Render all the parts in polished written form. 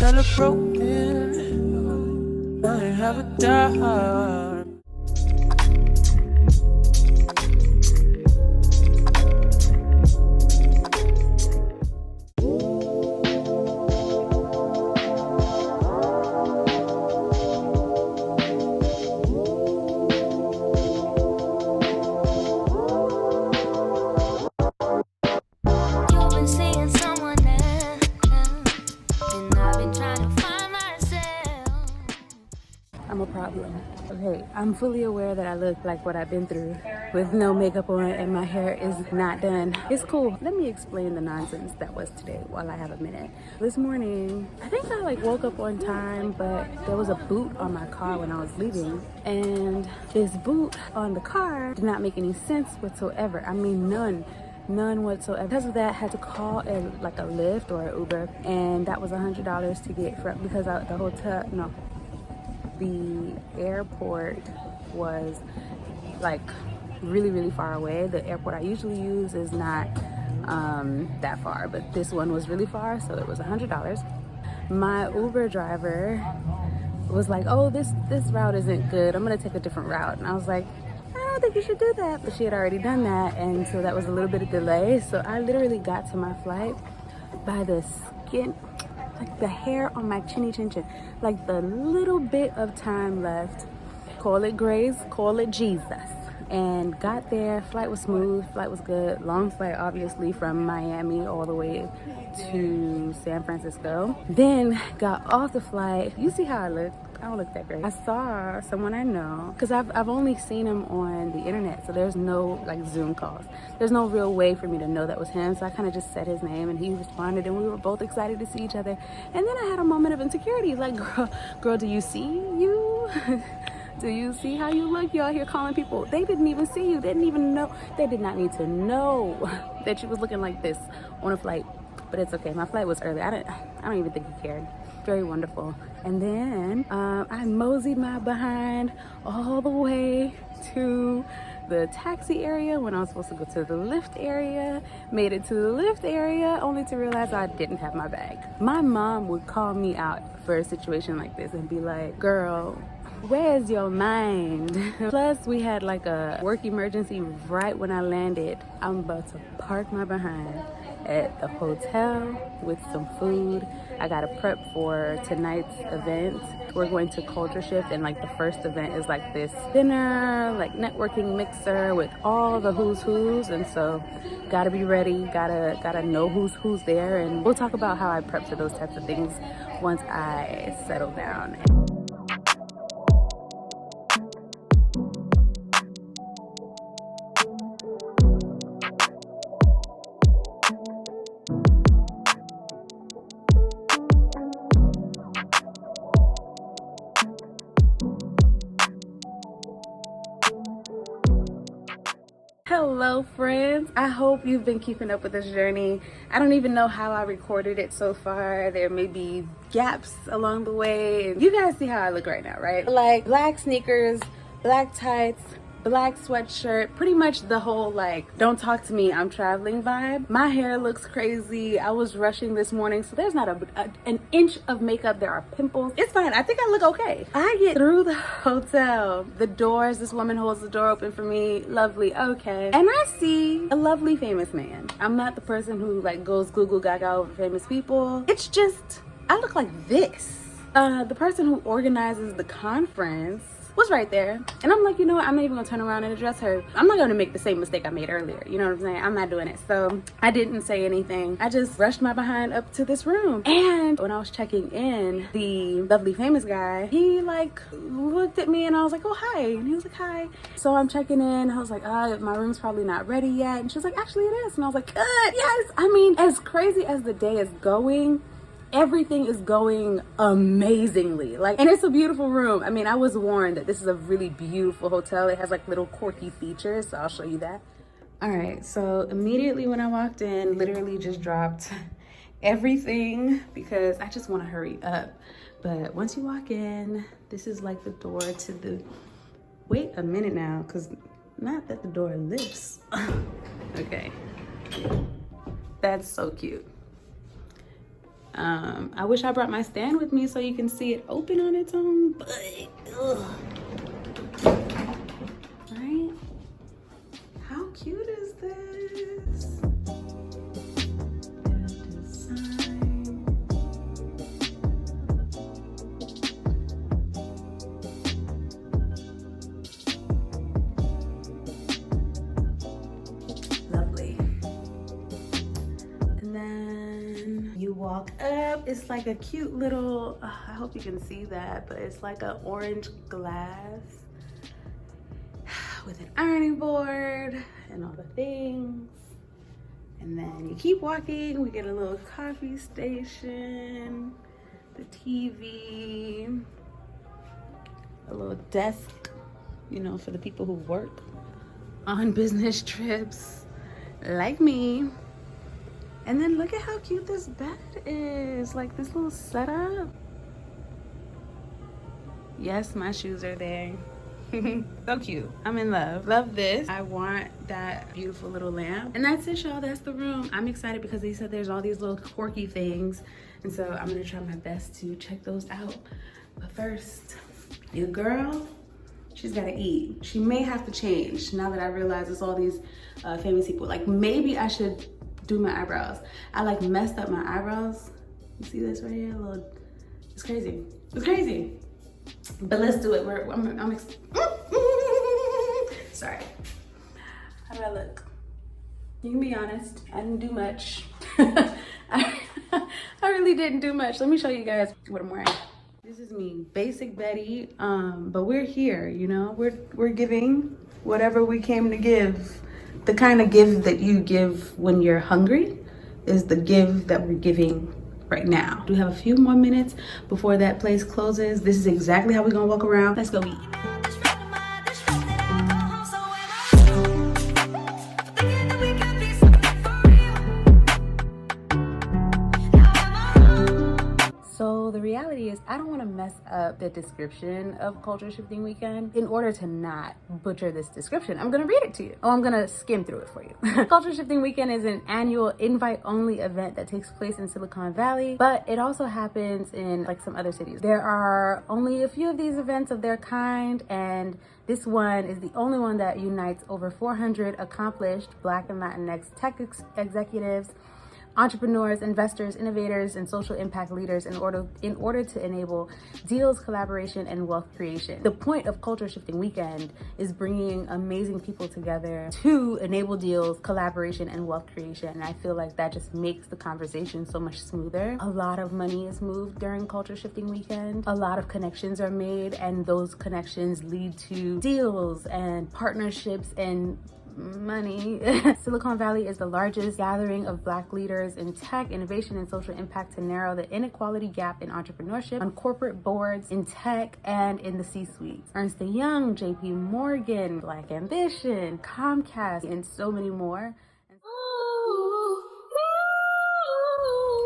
I look broken, I have a died. I'm a problem. Okay, I'm fully aware that I look like what I've been through with no makeup on and my hair is not done. It's cool. Let me explain the nonsense that was today while I have a minute. This morning, I think I woke up on time, but there was a boot on my car when I was leaving, and this boot on the car did not make any sense whatsoever. I mean, none whatsoever. Because of that, I had to call a Lyft or an Uber, and that was $100 to get from, because the airport was really far away. The airport I usually use is not that far, but this one was really far, so it was $100. My Uber driver was like, oh, this route isn't good, I'm gonna take a different route. And I was like, I don't think you should do that, but she had already done that, and so that was a little bit of delay. So I literally got to my flight by the skin, the hair on my chinny chin chin, the little bit of time left. Call it grace, call it Jesus. And got there, flight was smooth, flight was good. Long flight, obviously, from Miami all the way to San Francisco. Then got off the flight. You see how I look? I don't look that great. I saw someone I know, because I've only seen him on the internet, so there's no Zoom calls. There's no real way for me to know that was him, so I kind of just said his name and he responded, and we were both excited to see each other. And then I had a moment of insecurity, girl, do you see you? Do you see how you look? You're out here calling people. They didn't even see you. They didn't even know. They did not need to know that you was looking like this on a flight. But it's okay. My flight was early. I don't even think he cared. Very wonderful. And then I moseyed my behind all the way to the taxi area when I was supposed to go to the Lyft area. Made it to the Lyft area only to realize I didn't have my bag. My mom would call me out for a situation like this and be like, girl, where's your mind? Plus, we had a work emergency right when I landed. I'm about to park my behind at the hotel with some food. I gotta prep for tonight's event. We're going to Culture Shift, and the first event is this dinner, networking mixer with all the who's, and so gotta be ready, gotta know who's there, and we'll talk about how I prep for those types of things once I settle down. Hello friends, I hope you've been keeping up with this journey. I don't even know how I recorded it so far. There may be gaps along the way. You guys see how I look right now, right? Black sneakers, black tights, black sweatshirt, pretty much the whole don't talk to me, I'm traveling vibe. My hair looks crazy. I was rushing this morning, so there's not an inch of makeup. There are pimples. It's fine. I think I look okay. I get through the hotel, the doors, this woman holds the door open for me. Lovely, okay. And I see a lovely famous man. I'm not the person who goes Google Gaga over famous people. It's just, I look like this. The person who organizes the conference was right there, and I'm like, you know what, I'm not even gonna turn around and address her. I'm not gonna make the same mistake I made earlier, you know what I'm saying? I'm not doing it. So I didn't say anything. I just rushed my behind up to this room, and when I was checking in, the lovely famous guy, he looked at me, and I was like, oh hi, and he was like, hi. So I'm checking in. I was like, my room's probably not ready yet, and she was like, actually it is. And I was like, good, yes. I mean, as crazy as the day is going, everything is going amazingly. And it's a beautiful room. I mean, I was warned that this is a really beautiful hotel. It has little quirky features, so I'll show you that. All right, so immediately when I walked in, literally just dropped everything because I just want to hurry up. But once you walk in, this is the door to the, wait a minute now, because not that the door lifts. Okay, that's so cute. I wish I brought my stand with me so you can see it open on its own, but ugh. Right? How cute is this? Lovely. And then you walk up. It's like a cute little, I hope you can see that, but it's like an orange glass with an ironing board and all the things. And then you keep walking, we get a little coffee station, the TV, a little desk, you know, for the people who work on business trips like me. And then look at how cute this bed is, like this little setup. Yes, my shoes are there. So cute. I'm in love. Love this. I want that beautiful little lamp. And that's it, y'all. That's the room. I'm excited because they said there's all these little quirky things. And so I'm gonna try my best to check those out. But first, your girl, she's gotta eat. She may have to change now that I realize it's all these famous people. Like maybe I should do my eyebrows. I like messed up my eyebrows. You see this right here? A little, it's crazy. It's crazy. But let's do it. Sorry. How do I look? You can be honest. I didn't do much. I really didn't do much. Let me show you guys what I'm wearing. This is me, basic Betty. But we're here, you know. We're giving whatever we came to give. The kind of give that you give when you're hungry is the give that we're giving right now. We have a few more minutes before that place closes. This is exactly how we're gonna walk around. Let's go eat. So the reality is I don't want to mess up the description of Culture Shifting Weekend. In order to not butcher this description, I'm going to read it to you. Oh, I'm going to skim through it for you. Culture Shifting Weekend is an annual invite-only event that takes place in Silicon Valley, but it also happens in like some other cities. There are only a few of these events of their kind, and this one is the only one that unites over 400 accomplished Black and Latinx tech executives, entrepreneurs, investors, innovators, and social impact leaders in order to enable deals, collaboration, and wealth creation. The point of Culture Shifting Weekend is bringing amazing people together to enable deals, collaboration, and wealth creation. And I feel like that just makes the conversation so much smoother. A lot of money is moved during Culture Shifting Weekend. A lot of connections are made, and those connections lead to deals and partnerships and money. Silicon Valley is the largest gathering of Black leaders in tech, innovation, and social impact to narrow the inequality gap in entrepreneurship on corporate boards, in tech, and in the C-suite. Ernst & Young, JP Morgan, Black Ambition, Comcast, and so many more.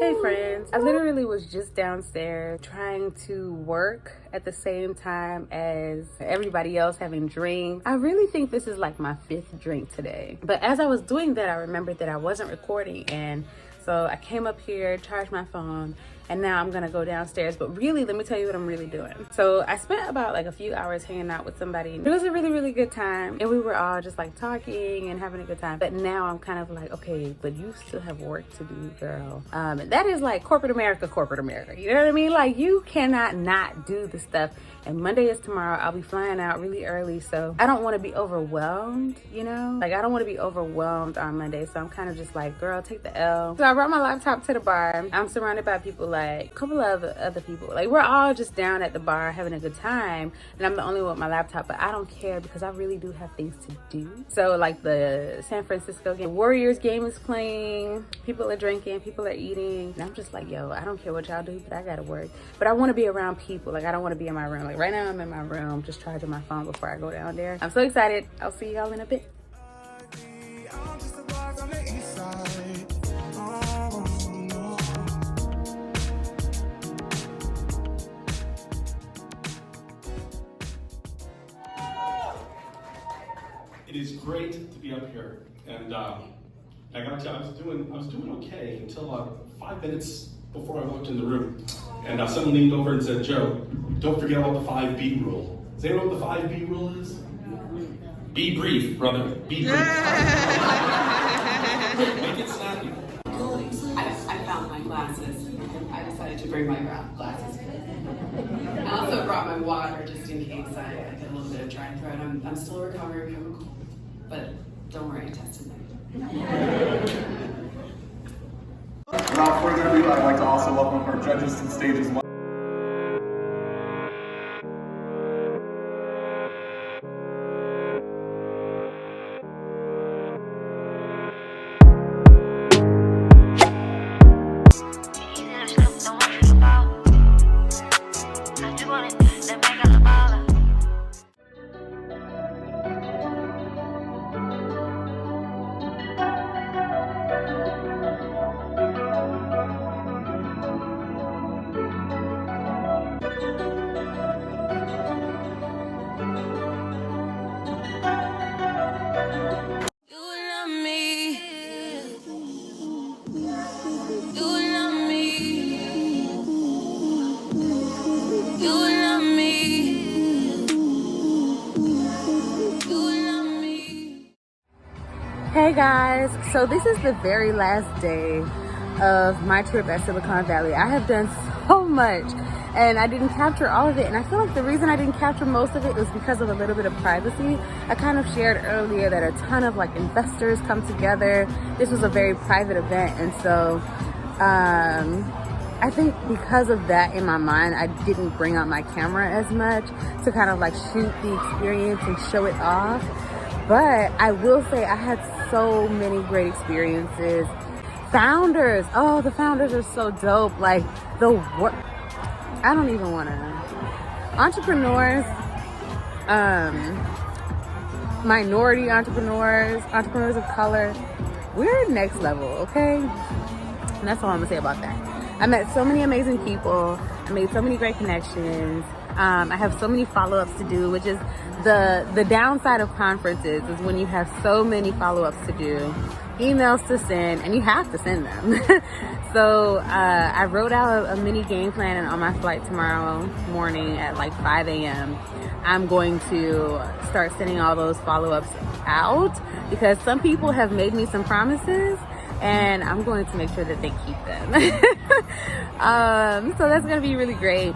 Hey friends, I literally was just downstairs trying to work at the same time as everybody else having drinks. I really think this is like my 5th drink today. But as I was doing that, I remembered that I wasn't recording, and so I came up here, charged my phone, and now I'm gonna go downstairs. But really, let me tell you what I'm really doing. So I spent about like a few hours hanging out with somebody. It was a really, really good time, and we were all just like talking and having a good time. But now I'm kind of like, okay, but you still have work to do, girl. And that is like corporate America. You know what I mean? Like you cannot not do the stuff. And Monday is tomorrow. I'll be flying out really early, so I don't want to be overwhelmed, you know? Like I don't want to be overwhelmed on Monday, so I'm kind of just like, girl, take the L. So I brought my laptop to the bar. I'm surrounded by people, like a couple of other people. Like we're all just down at the bar having a good time, and I'm the only one with my laptop, but I don't care because I really do have things to do. So like the San Francisco game, Warriors game is playing, people are drinking, people are eating, and I'm just like, yo, I don't care what y'all do, but I gotta work. But I want to be around people. Like I don't want to be in my room. Like right now I'm in my room just charging my phone before I go down there. I'm so excited. I'll see y'all in a bit. It is great to be up here, and I gotta tell you, I was doing okay until 5 minutes before I walked in the room. And someone leaned over and said, Joe, don't forget about the 5B rule. Does anyone know what the 5B rule is? Be brief, brother. Be brief. Make it snappy. I found my glasses. I decided to bring my glasses. I also brought my water just in case I get a little bit of dry throat. I'm still recovering from a cold, but don't worry, I tested negative. Without further ado, I'd like to also welcome our judges to the stage as well. Hey guys, so this is the very last day of my trip at Silicon Valley. I have done so much and I didn't capture all of it, and I feel like the reason I didn't capture most of it was because of a little bit of privacy. I kind of shared earlier that a ton of like investors come together. This was a very private event, and so I think because of that in my mind, I didn't bring out my camera as much to kind of like shoot the experience and show it off. But I will say I had so many great experiences. Founders, oh, the founders are so dope. Like I don't even want to. Entrepreneurs, minority entrepreneurs, entrepreneurs of color, we're next level, okay? And that's all I'm gonna say about that. I met so many amazing people. I made so many great connections. I have so many follow-ups to do, which is the downside of conferences is when you have so many follow-ups to do, emails to send, and you have to send them. So I wrote out a mini game plan, and on my flight tomorrow morning at like 5 a.m., I'm going to start sending all those follow-ups out because some people have made me some promises and I'm going to make sure that they keep them. So that's going to be really great.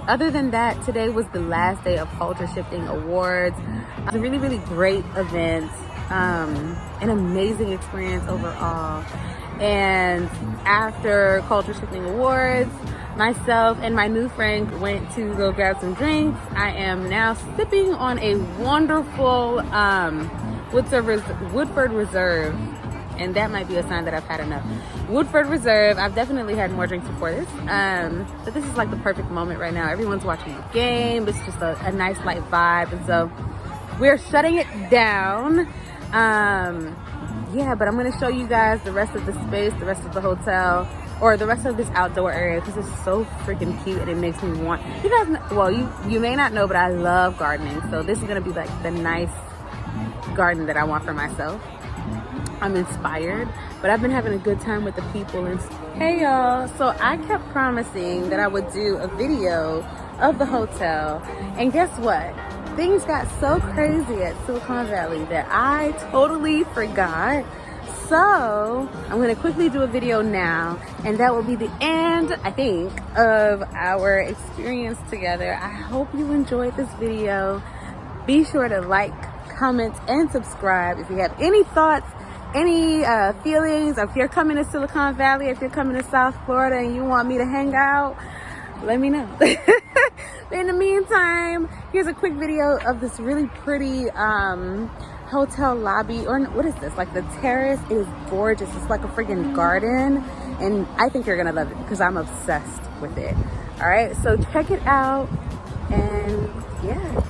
Other than that, today was the last day of Culture Shifting Awards. It was a really, really great event, an amazing experience overall. And after Culture Shifting Awards, myself and my new friend went to go grab some drinks. I am now sipping on a wonderful Woodford Reserve. And that might be a sign that I've had enough. Woodford Reserve, I've definitely had more drinks before this. But this is like the perfect moment right now. Everyone's watching the game. It's just a nice light vibe. And so we're shutting it down. Yeah, but I'm gonna show you guys the rest of the space, the rest of the hotel, or the rest of this outdoor area because it's so freaking cute and it makes me want, you guys know, well, you may not know, but I love gardening. So this is gonna be like the nice garden that I want for myself. I'm inspired, but I've been having a good time with the people. And hey y'all, so I kept promising that I would do a video of the hotel, and guess what? Things got so crazy at Silicon Valley that I totally forgot. So I'm gonna quickly do a video now, and that will be the end, I think, of our experience together. I hope you enjoyed this video. Be sure to like, comment, and subscribe. If you have any thoughts, any feelings, if you're coming to Silicon Valley, if you're coming to South Florida and you want me to hang out, let me know. In the meantime, here's a quick video of this really pretty hotel lobby, or what is this? Like the terrace. It is gorgeous. It's like a freaking garden, and I think you're gonna love it because I'm obsessed with it. All right, so check it out, and yeah.